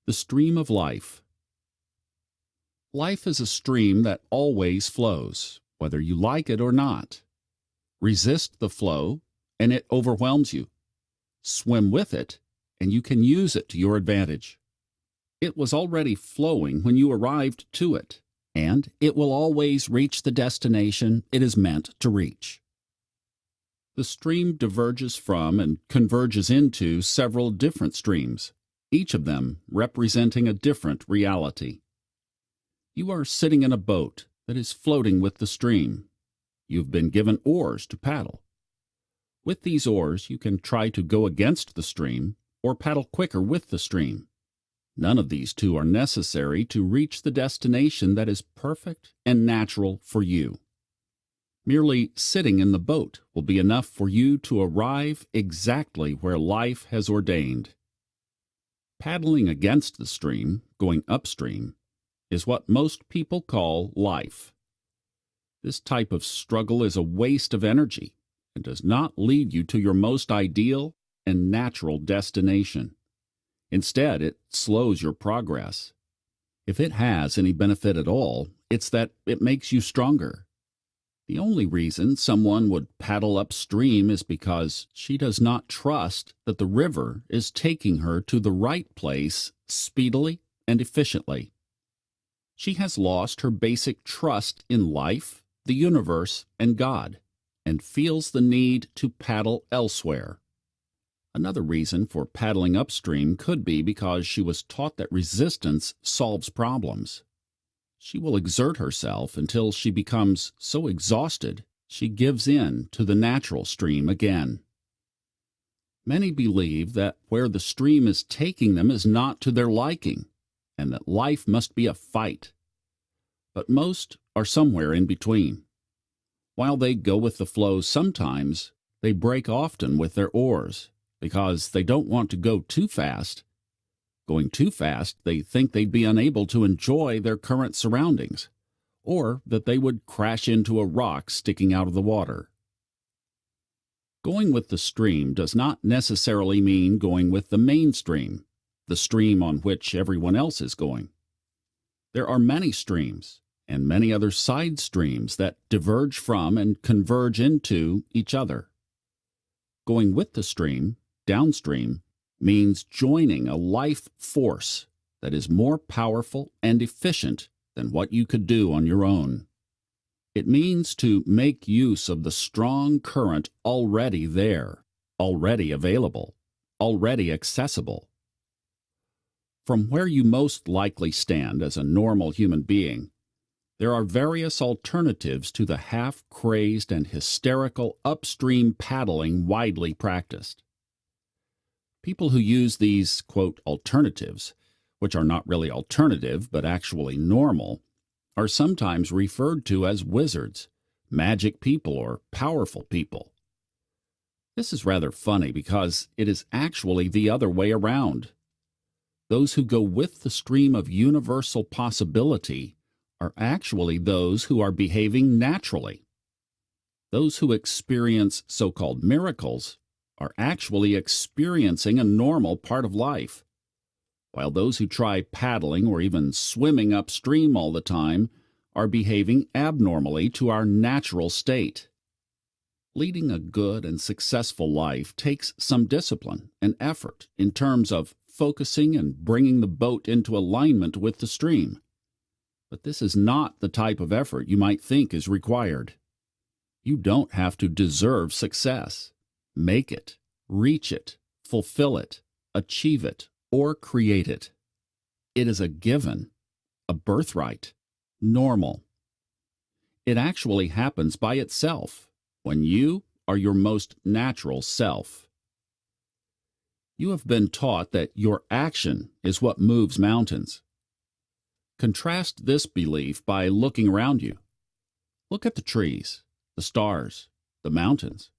The stream of life. Life is a stream that always flows, whether you like it or not. Resist the flow, and it overwhelms you. Swim with it, and you can use it to your advantage. It was already flowing when you arrived to it, and it will always reach the destination it is meant to reach. The stream diverges from and converges into several different streams, each of them representing a different reality. You are sitting in a boat that is floating with the stream. You've been given oars to paddle. With these oars, you can try to go against the stream or paddle quicker with the stream. None of these two are necessary to reach the destination that is perfect and natural for you. Merely sitting in the boat will be enough for you to arrive exactly where life has ordained. Paddling against the stream, going upstream, is what most people call life. This type of struggle is a waste of energy and does not lead you to your most ideal and natural destination. Instead, it slows your progress. If it has any benefit at all, it's that it makes you stronger. The only reason someone would paddle upstream is because she does not trust that the river is taking her to the right place speedily and efficiently. She has lost her basic trust in life, the universe, and God, and feels the need to paddle elsewhere. Another reason for paddling upstream could be because she was taught that resistance solves problems. She will exert herself until she becomes so exhausted she gives in to the natural stream again. Many believe that where the stream is taking them is not to their liking, and that life must be a fight. But most are somewhere in between. While they go with the flow sometimes, they break often with their oars, because they don't want to go too fast. Going too fast, they think they'd be unable to enjoy their current surroundings, or that they would crash into a rock sticking out of the water. Going with the stream does not necessarily mean going with the mainstream, the stream on which everyone else is going. There are many streams, and many other side streams that diverge from and converge into each other. Going with the stream, downstream, means joining a life force that is more powerful and efficient than what you could do on your own. It means to make use of the strong current already there, already available, already accessible. From where you most likely stand as a normal human being, there are various alternatives to the half-crazed and hysterical upstream paddling widely practiced. People who use these, quote, alternatives, which are not really alternative but actually normal, are sometimes referred to as wizards, magic people, or powerful people. This is rather funny because it is actually the other way around. Those who go with the stream of universal possibility are actually those who are behaving naturally. Those who experience so-called miracles are actually experiencing a normal part of life, while those who try paddling or even swimming upstream all the time are behaving abnormally to our natural state. Leading a good and successful life takes some discipline and effort in terms of focusing and bringing the boat into alignment with the stream. But this is not the type of effort you might think is required. You don't have to deserve success, make it, reach it, fulfill it, achieve it, or create it. It is a given, a birthright, normal. It actually happens by itself when you are your most natural self. You have been taught that your action is what moves mountains. Contrast this belief by looking around you. Look at the trees, the stars, the mountains.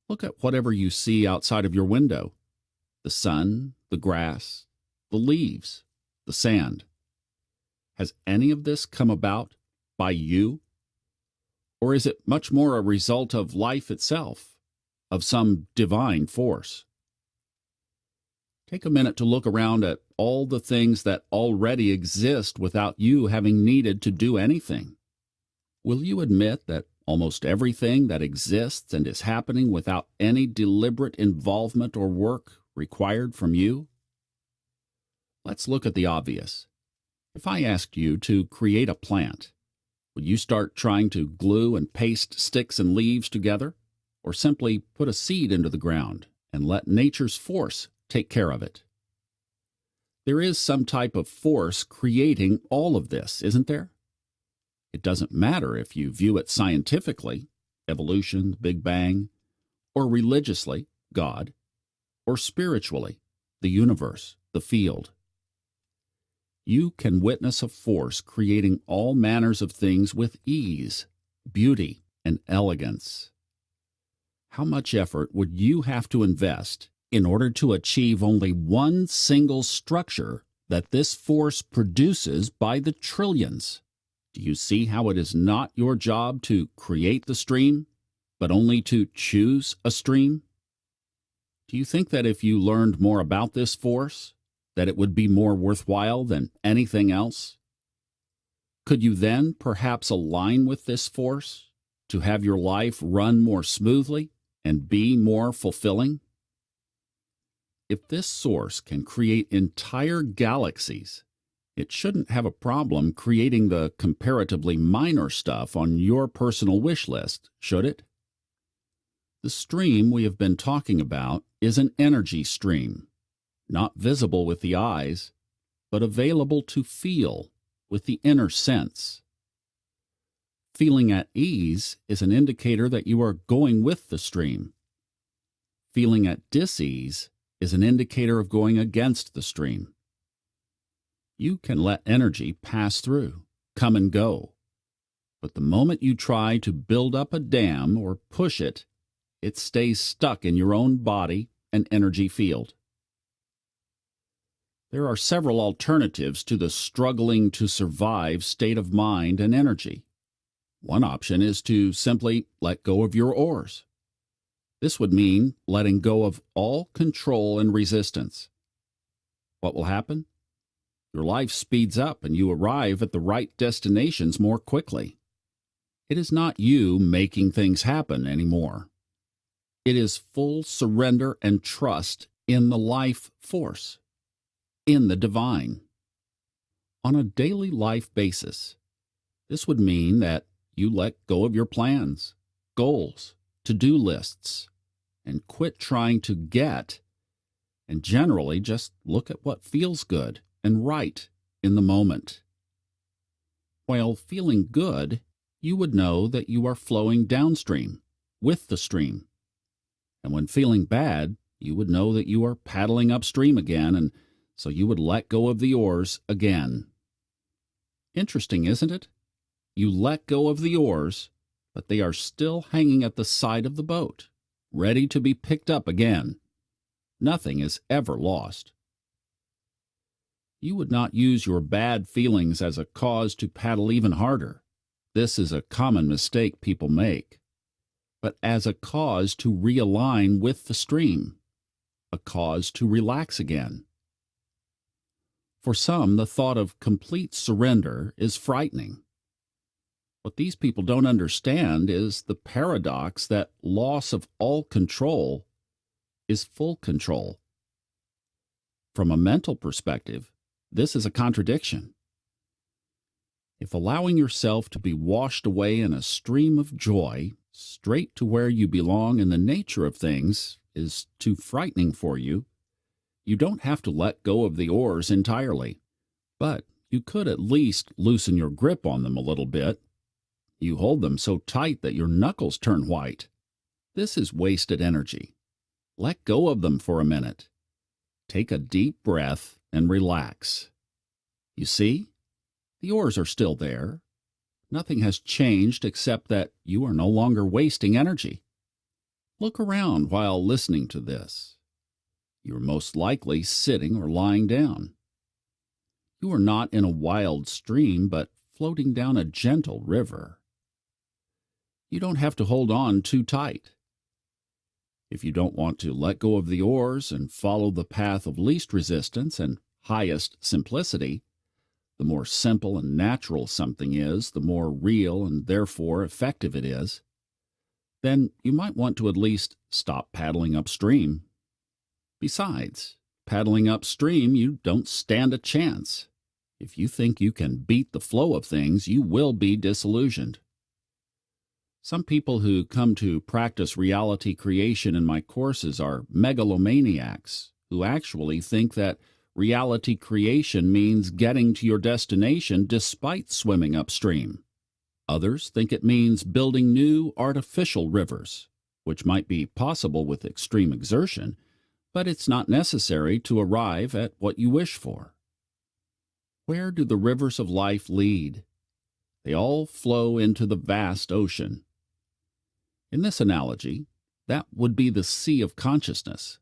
Look at whatever you see outside of your window, the sun, the grass, the leaves, the sand. Has any of this come about by you? Or is it much more a result of life itself, of some divine force? Take a minute to look around at all the things that already exist without you having needed to do anything. Will you admit that almost everything that exists and is happening without any deliberate involvement or work required from you? Let's look at the obvious. If I asked you to create a plant, would you start trying to glue and paste sticks and leaves together, or simply put a seed into the ground and let nature's force take care of it? There is some type of force creating all of this, isn't there? It doesn't matter if you view it scientifically, evolution, the Big Bang, or religiously, God, or spiritually, the universe, the field. You can witness a force creating all manners of things with ease, beauty, and elegance. How much effort would you have to invest in order to achieve only one single structure that this force produces by the trillions? Do you see how it is not your job to create the stream, but only to choose a stream? Do you think that if you learned more about this force, that it would be more worthwhile than anything else? Could you then perhaps align with this force to have your life run more smoothly and be more fulfilling? If this source can create entire galaxies, it shouldn't have a problem creating the comparatively minor stuff on your personal wish list, should it? The stream we have been talking about is an energy stream, not visible with the eyes, but available to feel with the inner sense. Feeling at ease is an indicator that you are going with the stream. Feeling at dis-ease is an indicator of going against the stream. You can let energy pass through, come and go. But the moment you try to build up a dam or push it, it stays stuck in your own body and energy field. There are several alternatives to the struggling to survive state of mind and energy. One option is to simply let go of your oars. This would mean letting go of all control and resistance. What will happen? Your life speeds up and you arrive at the right destinations more quickly. It is not you making things happen anymore. It is full surrender and trust in the life force, in the divine. On a daily life basis, this would mean that you let go of your plans, goals, to-do lists, and quit trying to get, and generally just look at what feels good and right in the moment. While feeling good, you would know that you are flowing downstream, with the stream. And when feeling bad, you would know that you are paddling upstream again, and so you would let go of the oars again. Interesting, isn't it? You let go of the oars, but they are still hanging at the side of the boat, ready to be picked up again. Nothing is ever lost. You would not use your bad feelings as a cause to paddle even harder. This is a common mistake people make. But as a cause to realign with the stream, a cause to relax again. For some, the thought of complete surrender is frightening. What these people don't understand is the paradox that loss of all control is full control. From a mental perspective, this is a contradiction. If allowing yourself to be washed away in a stream of joy, straight to where you belong in the nature of things, is too frightening for you, you don't have to let go of the oars entirely. But you could at least loosen your grip on them a little bit. You hold them so tight that your knuckles turn white. This is wasted energy. Let go of them for a minute. Take a deep breath and relax. You see? The oars are still there. Nothing has changed except that you are no longer wasting energy. Look around while listening to this. You are most likely sitting or lying down. You are not in a wild stream, but floating down a gentle river. You don't have to hold on too tight. If you don't want to let go of the oars and follow the path of least resistance and highest simplicity, the more simple and natural something is, the more real and therefore effective it is, then you might want to at least stop paddling upstream. Besides, paddling upstream, you don't stand a chance. If you think you can beat the flow of things, you will be disillusioned. Some people who come to practice reality creation in my courses are megalomaniacs who actually think that reality creation means getting to your destination despite swimming upstream. Others think it means building new artificial rivers, which might be possible with extreme exertion, but it's not necessary to arrive at what you wish for. Where do the rivers of life lead? They all flow into the vast ocean. In this analogy, that would be the sea of consciousness.